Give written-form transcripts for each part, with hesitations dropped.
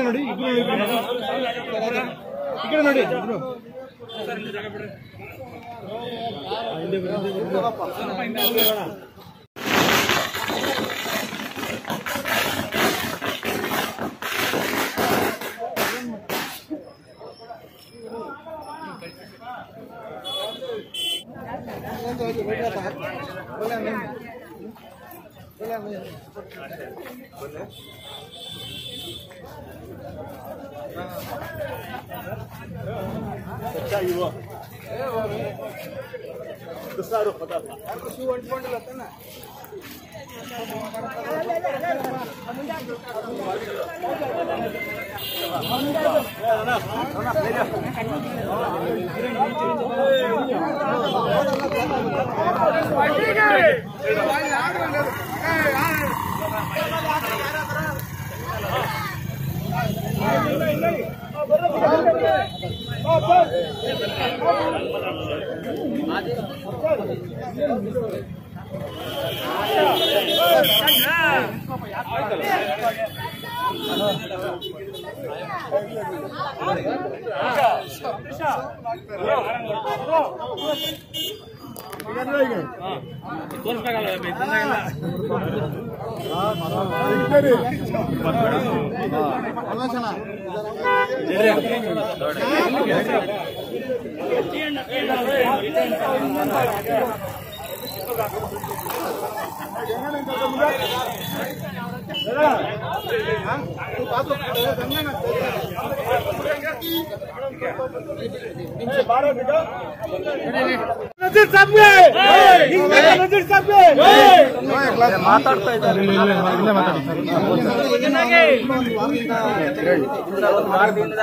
ನೋಡಿ ಇಬ್ರು ನೋಡಿ अच्छा युवा दुसरा पदार्थ ಮಾತಾಡ್ತಾ ಇದ್ದಾರೆ. ಒಂದು ವಾರದಿಂದ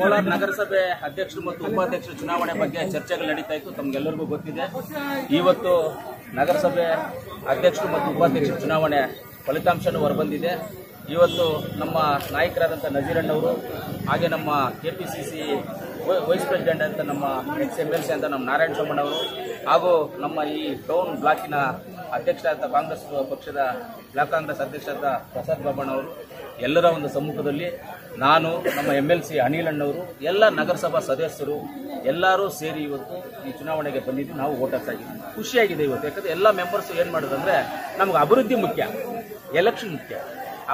ಕೋಲಾರ ನಗರಸಭೆ ಅಧ್ಯಕ್ಷರು ಮತ್ತು ಉಪಾಧ್ಯಕ್ಷರು ಚುನಾವಣೆ ಬಗ್ಗೆ ಚರ್ಚೆಗಳು ನಡೀತಾ ಇತ್ತು. ತಮ್ಗೆಲ್ಲರಿಗೂ ಗೊತ್ತಿದೆ. ಇವತ್ತು ನಗರಸಭೆ ಅಧ್ಯಕ್ಷರು ಮತ್ತು ಉಪಾಧ್ಯಕ್ಷರ ಚುನಾವಣೆ ಫಲಿತಾಂಶನೂ ಹೊರಬಂದಿದೆ. ಇವತ್ತು ನಮ್ಮ ನಾಯಕರಾದಂಥ ನಜೀರಣ್ಣವರು, ಹಾಗೆ ನಮ್ಮ ಕೆಪಿಸಿಸಿ ವೈಸ್ ಪ್ರೆಸಿಡೆಂಟ್ ಅಂತ ನಮ್ಮ ಎಕ್ಸ್-MLC ಅಂತ ನಮ್ಮ ನಾರಾಯಣ ಸೋಮಣ್ಣವರು, ಹಾಗೂ ನಮ್ಮ ಈ ಟೌನ್ ಬ್ಲಾಕಿನ ಅಧ್ಯಕ್ಷರಾದ ಕಾಂಗ್ರೆಸ್ ಪಕ್ಷದ ಬ್ಲಾಕ್ ಕಾಂಗ್ರೆಸ್ ಅಧ್ಯಕ್ಷರಾದ ಪ್ರಸಾದ್ ಬಾಬಣ್ಣವರು ಎಲ್ಲರ ಒಂದು ಸಮ್ಮುಖದಲ್ಲಿ ನಾನು, ನಮ್ಮ MLC ಅನಿಲಣ್ಣವರು, ಎಲ್ಲ ನಗರಸಭಾ ಸದಸ್ಯರು ಎಲ್ಲರೂ ಸೇರಿ ಇವತ್ತು ಈ ಚುನಾವಣೆಗೆ ಬಂದಿದ್ದು. ನಾವು ವೋಟ್ ಹಾಕಿದ್ದೀವಿ. ಖುಷಿಯಾಗಿದೆ ಇವತ್ತು. ಯಾಕಂದರೆ ಎಲ್ಲ ಮೆಂಬರ್ಸು ಏನು ಮಾಡೋದಂದರೆ, ನಮ್ಗೆ ಅಭಿವೃದ್ಧಿ ಮುಖ್ಯ, ಎಲೆಕ್ಷನ್ ಮುಖ್ಯ.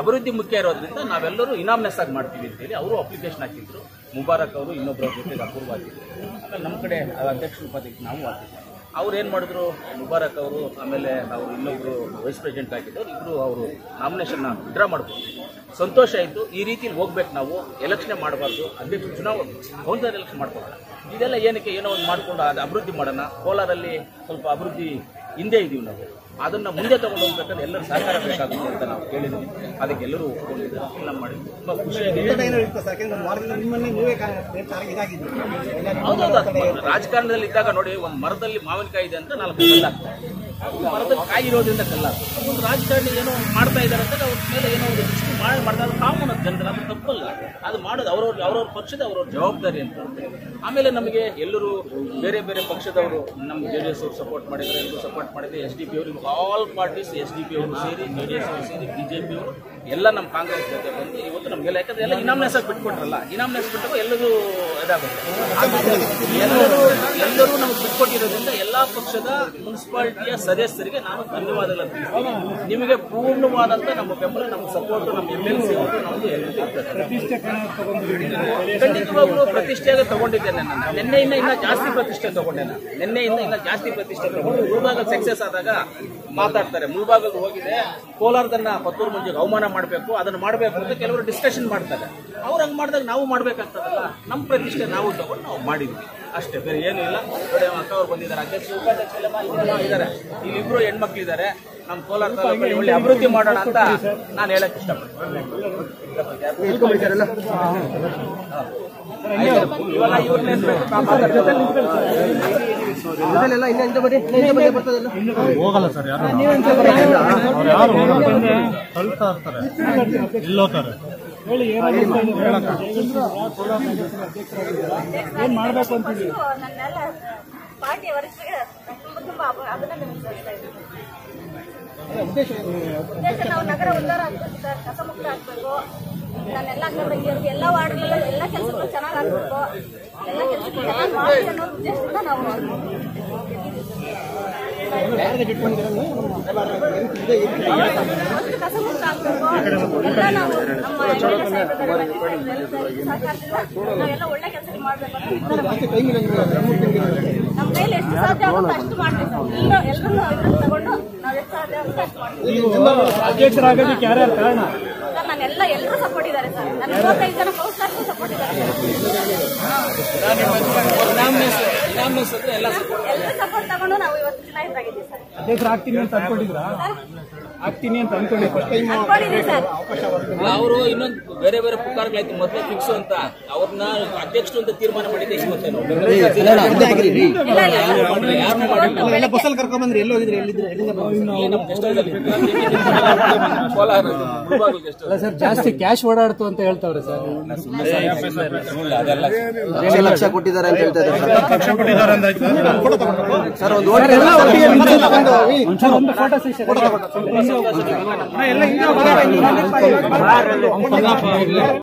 ಅಭಿವೃದ್ಧಿ ಮುಖ್ಯ ಇರೋದ್ರಿಂದ ನಾವೆಲ್ಲರೂ ಇನಾಮ್ನೆಸ್ ಆಗಿ ಮಾಡ್ತೀವಿ ಅಂತೇಳಿ ಅವರು ಅಪ್ಲಿಕೇಶನ್ ಹಾಕಿದ್ರು. ಮುಬಾರಕ್ ಅವರು ಇನ್ನೊಬ್ಬರ ಜೊತೆಗೆ ಅಪೂರ್ವ ಹಾಕಿದ್ರು. ಆಮೇಲೆ ನಮ್ಮ ಕಡೆ ಅಧ್ಯಕ್ಷ ಉಪಾಧ್ಯಕ್ಷ ನಾವು ಹಾಕಿದ್ವಿ. ಅವ್ರು ಏನು ಮಾಡಿದ್ರು, ಮುಬಾರಕ್ ಅವರು, ಆಮೇಲೆ ಅವರು ಇನ್ನೊಬ್ಬರು ವೈಸ್ ಪ್ರೆಸಿಡೆಂಟ್ ಆಗಿದ್ದವರು, ಇಬ್ಬರು ಅವರು ನಾಮಿನೇಷನ್ನ ವಿಡ್ರಾ ಮಾಡ್ಬೋದು. ಸಂತೋಷ ಆಯಿತು. ಈ ರೀತಿಯಲ್ಲಿ ಹೋಗ್ಬೇಕು. ನಾವು ಎಲೆಕ್ಷನ್ ಮಾಡಬಾರ್ದು, ಅಧ್ಯಕ್ಷ ಚುನಾವಣೆ ಕೌನ್ಸಿಲರ್ ಎಲೆಕ್ಷನ್ ಮಾಡ್ಕೊಳ್ಳೋಣ. ಇದೆಲ್ಲ ಏನಕ್ಕೆ, ಏನೋ ಒಂದು ಮಾಡಿಕೊಂಡು ಅದು ಅಭಿವೃದ್ಧಿ ಮಾಡೋಣ. ಕೋಲಾರಲ್ಲಿ ಸ್ವಲ್ಪ ಅಭಿವೃದ್ಧಿ ಹಿಂದೆ ಇದ್ದೀವಿ ನಾವು, ಅದನ್ನು ಮುಂದೆ ತಗೊಂಡು ಹೋಗ್ಬೇಕಂದ್ರೆ ಎಲ್ಲರೂ ಸಹಕಾರ ಬೇಕಾಗುತ್ತೆ ಅಂತ ನಾವು ಕೇಳಿದ್ವಿ. ಅದಕ್ಕೆ ಎಲ್ಲರೂ ಒಪ್ಕೊಂಡಿದ್ದಾರೆ. ಎಲ್ಲ ಮಾಡಿದ್ವಿ. ತುಂಬ ಖುಷಿಯಾಗಿದೆ. ಹೌದೌದು. ರಾಜಕಾರಣದಲ್ಲಿ ಇದ್ದಾಗ ನೋಡಿ, ಒಂದು ಮರದಲ್ಲಿ ಮಾವಿನಕಾಯಿ ಇದೆ ಅಂತ 4 ಕಲ್ಲಾಗ್ತದೆ. ಮರದಲ್ಲಿ ಕಾಯಿ ಇರೋದ್ರಿಂದ ಕಲ್ಲಾಗ್ತದೆ. ಒಂದು ರಾಜಕಾರಣಿ ಏನೋ ಒಂದು ಮಾಡ್ತಾ ಇದ್ದಾರೆ ಅಂತ ಅವ್ರ ಮೇಲೆ ಏನೋ ಒಂದು ದೃಷ್ಟಿ ಮಾಡಿದಾಗ ಕಾಮನ್ ಅದು ಜನರ, ಅದು ತಪ್ಪಲ್ಲ. ಅದು ಮಾಡೋದು ಅವ್ರವ್ರ ಪಕ್ಷದ ಅವ್ರವ್ರ ಜವಾಬ್ದಾರಿ ಅಂತ. ಆಮೇಲೆ ನಮಗೆ ಎಲ್ಲರೂ ಬೇರೆ ಬೇರೆ ಪಕ್ಷದವರು, ನಮ್ಮ JDS ಅವರು ಸಪೋರ್ಟ್ ಮಾಡಿದ್ದಾರೆ, ಎಲ್ಲರೂ ಸಪೋರ್ಟ್ ಮಾಡಿದೆ. SDP ಅವರು, ಆಲ್ ಪಾರ್ಟೀಸ್, SDP ಅವರು ಸೇರಿ, JDS ಅವರು ಸೇರಿ, BJP ಅವರು ಎಲ್ಲ ನಮ್ಮ ಕಾಂಗ್ರೆಸ್ ಜೊತೆ ಬಂದು ಇವತ್ತು ನಮಗೆಲ್ಲ, ಯಾಕಂದ್ರೆ ಎಲ್ಲ ಇನಾಮ್ನೆಸ್ ಆಗಿ ಬಿಟ್ಕೊಟ್ರಲ್ಲ, ಇನಾಮ್ನೆಸ್ ಬಿಟ್ಟಾಗ ಎಲ್ಲರೂ ಇದಾಗುತ್ತೆ. ಎಲ್ಲರೂ ನಮ್ಗೆ ಬಿಟ್ಕೊಟ್ಟಿರೋದ್ರಿಂದ ಎಲ್ಲ ಪಕ್ಷದ ಮುನ್ಸಿಪಾಲಿಟಿಯ ಸದಸ್ಯರಿಗೆ ನಾನು ಧನ್ಯವಾದಗಳನ್ನು ತಿಳಿಸ್ತೀನಿ. ನಿಮಗೆ ಪೂರ್ಣವಾದಂಥ ನಮ್ಮ ಬೆಂಬಲ, ನಮ್ಮ ಸಪೋರ್ಟ್, ನಮ್ಮ MLC ಅವರು ನಮ್ಮದು ಖಂಡಿತವಾಗ್ಲೂ ಪ್ರತಿಷ್ಠೆಯಾಗಿ ತಗೊಂಡಿದ್ದೇನೆ. ನಾನು ನಿನ್ನೆಯಿಂದ ಇನ್ನೂ ಜಾಸ್ತಿ ಪ್ರತಿಷ್ಠೆ ತಗೊಂಡೆ. ನಿನ್ನೆಯಿಂದ ಇನ್ನೂ ಜಾಸ್ತಿ ಪ್ರತಿಷ್ಠೆ ತಗೊಂಡು ಮುಳಬಾಗಲ್ ಸಕ್ಸಸ್ ಆದಾಗ ಮಾತಾಡ್ತಾರೆ. ಮುಳಬಾಗಲ್ ಹೋಗಿದೆ, ಕೋಲಾರದನ್ನ ಪತ್ತೂರು ಮಂಜಿಗೆ ಅವಮಾನ ಮಾಡಬೇಕು, ಅದನ್ನು ಮಾಡಬೇಕು ಅಂತ ಕೆಲವರು ಡಿಸ್ಕಷನ್ ಮಾಡ್ತಾರೆ. ಅವ್ರು ಹಂಗೆ ಮಾಡಿದಾಗ ನಾವು ಮಾಡ್ಬೇಕಾಗ್ತದಲ್ಲ. ನಮ್ಮ ಪ್ರತಿಷ್ಠೆ ನಾವು ತಗೊಂಡು ನಾವು ಮಾಡಿದ್ವಿ ಅಷ್ಟೇ, ಬೇರೆ ಏನೂ ಇಲ್ಲ. ನೋಡಿ, ಅಕ್ಕ ಅವ್ರು ಬಂದಿದ್ದಾರೆ, ಅಧ್ಯಕ್ಷ ಉಪಾಧ್ಯಕ್ಷ ಇದ್ದಾರೆ, ಇಲ್ಲಿಬ್ರು ಹೆಣ್ಮಕ್ಳಿದ್ದಾರೆ. ನಮ್ಮ ಕೋಲಾರ ತಾಲೂಕಲ್ಲಿ ಒಳ್ಳೆ ಅಭಿವೃದ್ಧಿ ಮಾಡೋಣ ಅಂತ ನಾನು ಹೇಳಕ್ ಇಷ್ಟಪಡ್ತೀನಿ. ಹೋಗಲ್ಲ ಸರ್, ಯಾರು ತಳ್ತಾ ಇರ್ತಾರೆ, ಇಲ್ಲೋತಾರೆ. ಏನ್ ಮಾಡ್ಬೇಕು ಅಂತಿದ್ದೀವಿ? ನನ್ನೆಲ್ಲ ಪಾರ್ಟಿಯ ವರಿಷ್ಠರಿಗೆ ತುಂಬಾ ಅಭಿನಂದನೆ ಸಲ್ಲಿಸ್ತಾ ಇದ್ದೀನಿ. ಉದ್ದೇಶ ನಾವು ನಗರ ಉದ್ಧಾರ ಆಗ್ಬೇಕು ಸರ್, ಕಸಮುಕ್ತ ಆಗ್ಬೇಕು. ನನ್ನೆಲ್ಲ ಅಕ್ಕ ತಂಗಿಯರಿಗೆ ಎಲ್ಲ ವಾರ್ಡ್ಗಳಲ್ಲ ಎಲ್ಲ ಕೆಲಸಗಳು ಚೆನ್ನಾಗಿ ಆಗ್ಬೇಕು, ಎಲ್ಲ ಕೆಲಸಗಳು ಚೆನ್ನಾಗಿ ಮಾಡಿ ಅನ್ನೋ ಉದ್ದೇಶದಿಂದ ನಾವು ಕಸಮುಕ್ತ ಆಗ್ಬೇಕು. ಎಲ್ಲ ನಾವು ನಮ್ಮ ನಾವೆಲ್ಲ ಒಳ್ಳೆ ಕೆಲಸ ಮಾಡ್ಬೇಕು ಅಂತ ನಮ್ಮ ಕೈಲಿ ಎಷ್ಟು ಸಾಧ್ಯ ಆಗುತ್ತೋ ಅಷ್ಟು ಮಾಡ್ಬೇಕು. ಎಲ್ಲರೂ ತಗೊಂಡು ನಾವು ಎಷ್ಟು ಸಾಧ್ಯ ಆಗುತ್ತೋ ಅಷ್ಟು ಮಾಡ್ತೀವಿ. ಅಧ್ಯಕ್ಷರಾಗೋದಕ್ಕೆ ಯಾರ್ಯಾರು ಕಾರಣ? ಸರ್ ನಾನೆಲ್ಲ ಎಲ್ಲರೂ ಸಪೋರ್ಟ್ ಇದ್ದಾರೆ ಸರ್. ನನ್ನ 25 ಜನ ಕೌನ್ಸಿಲರ್ಗೂ ಸಪೋರ್ಟ್ ಇದ್ದಾರೆ. ಎಲ್ಲರೂ ಸಪೋರ್ಟ್ ತಗೊಂಡು ನಾವು ಇವತ್ತು ಚುನಾಯಿತರಾಗಿದ್ದೀವಿ ಸರ್. ಅಧ್ಯಕ್ಷರು ಆಗ್ತೀನಿ ಅಂತ ಅನ್ಕೊಂಡಿದ್ರಾ? ಆಗ್ತೀನಿ ಅಂತ ಅನ್ಕೊಂಡಿದ್ದೀವಿ ಸರ್. ಅವರು ಇನ್ನೊಂದು ಬೇರೆ ಬೇರೆ ಪುಕಾರ್ಗಳಾಯ್ತು, ಮೊದಲೇ ಫಿಕ್ಸ್ ಅಂತ ಅವ್ರನ್ನ ಅಧ್ಯಕ್ಷರು ಅಂತ ತೀರ್ಮಾನ ಮಾಡಿದ್ದೆ. ಇವತ್ತೇನು ಬಸ್ಸಲ್ಲಿ ಕರ್ಕೊಂಡ್ ಬಂದ್ರಿ? ಎಲ್ಲಿ ಹೋಗಿದ್ರಿ? ಸರ್ ಜಾಸ್ತಿ ಕ್ಯಾಶ್ ಓಡಾಡ್ತು ಅಂತ ಹೇಳ್ತಾವ್ರೆ ಸರ್. ಲಕ್ಷ ಕೊಟ್ಟಿದ್ದಾರೆ ಅಂತ ಹೇಳ್ತಾರೆ ಸರ್. ಒಂದು ಫೋಟೋ ಸೆಷನ್